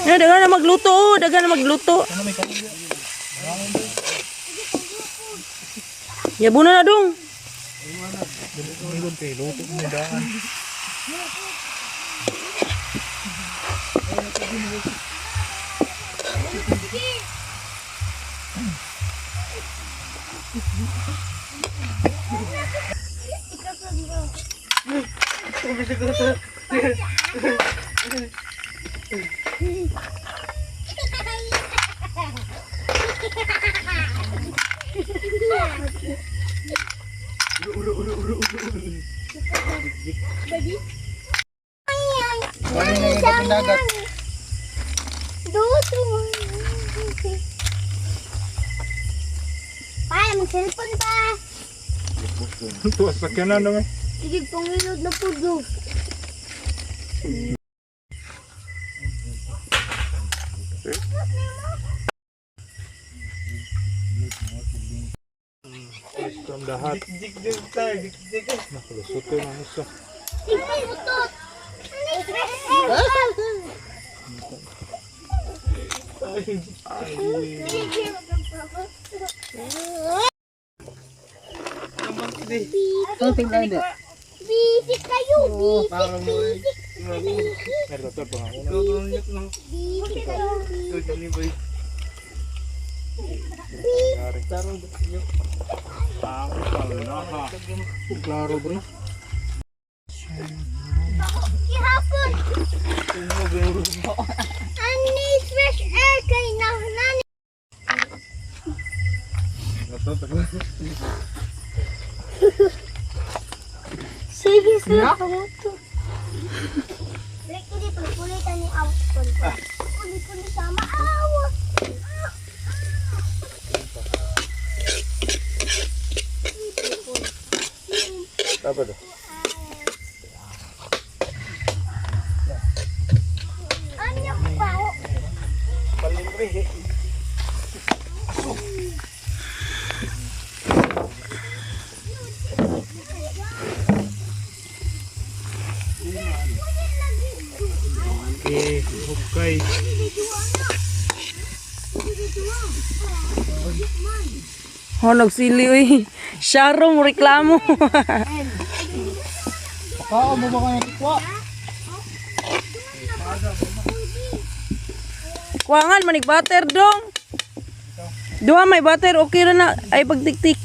Dagan na magluto, dagan na magluto. Yabo na dong. Pa, mag-cellphone pa. Tuwas pa kaya na naman. Sige, pangilod na po do. Ang lahat. Nakalusot ko na isa. Utot. Bisik kayo, bisik. Naglator pa nga. Bisik kayo, bisik. Klaro bro. Ihapon. Ani fresh air kay nani. Sige sila kamu to. Leki di pulitan ni awak pun. Puli sama awak. Apa tuh? Anya pao. Paling rihe. Okay. Oh, nagsili uy. Sharo mo reklamo. Pakao mo ba kayo tikwa? Kuangan manig butter dong. Dua may butter okay ra na ay pagtiktik.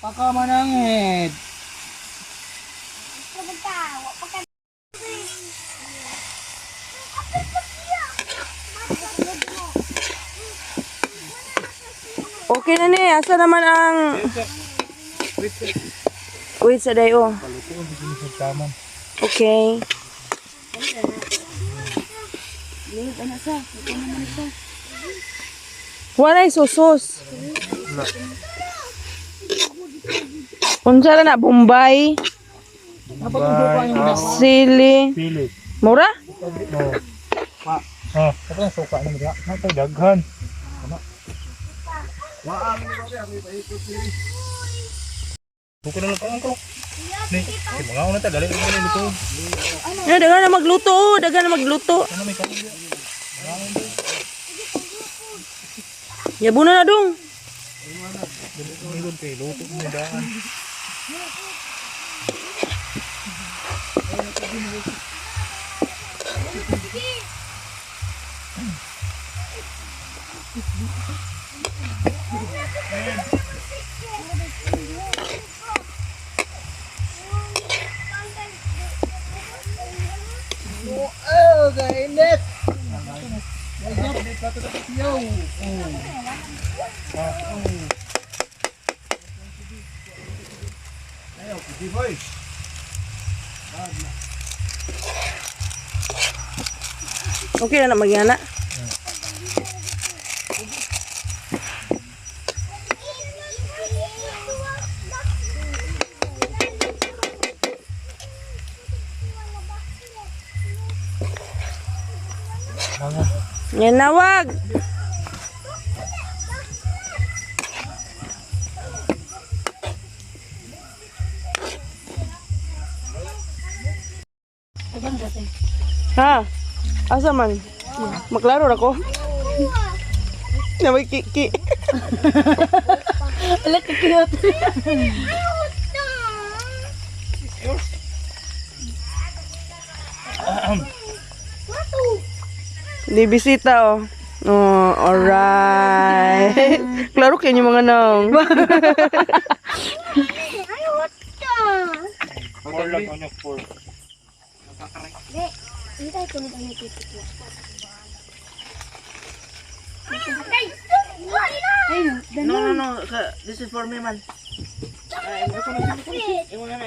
Paka manangit. Okay na ni, asa naman ang wait sa dayo. Okay. Wala susos. Unsa na Bombay? Sili. Pili. Mura? No. Ah, kapag suka na mga natay daghan. Buko na lang ko. Ni, mga una ta dali na luto. Dagan na magluto, dagan na magluto. Ano may kanin? Yabo na dong. Milon kay luto mo daan. Oh, kainit. Okay na magyana. Yan na, wag. Ha? Asa man? Maklaro na ko. Na may kiki. Ala kikiyot. Di bisita oh. Oh, alright. Klaro kayo yung mga nang. Four lang ano, four. Hintay ko na ang titik niya. No. This is for me, man. Imo na.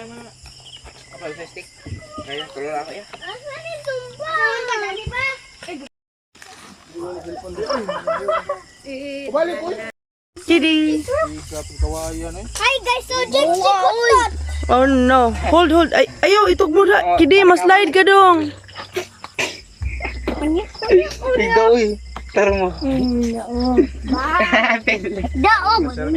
Apa sa stick? Kaya tuloy ako ya. Asa ni Tumba? Dali ba? Balik ko. Kidi. Kapag kawayan eh. Hi guys, so James Chikot. Oh no. Hold. Ay, ayaw, itog mo na. Kidi, mas-slide ka dong. Tigdaw eh. Tara mo. Daog.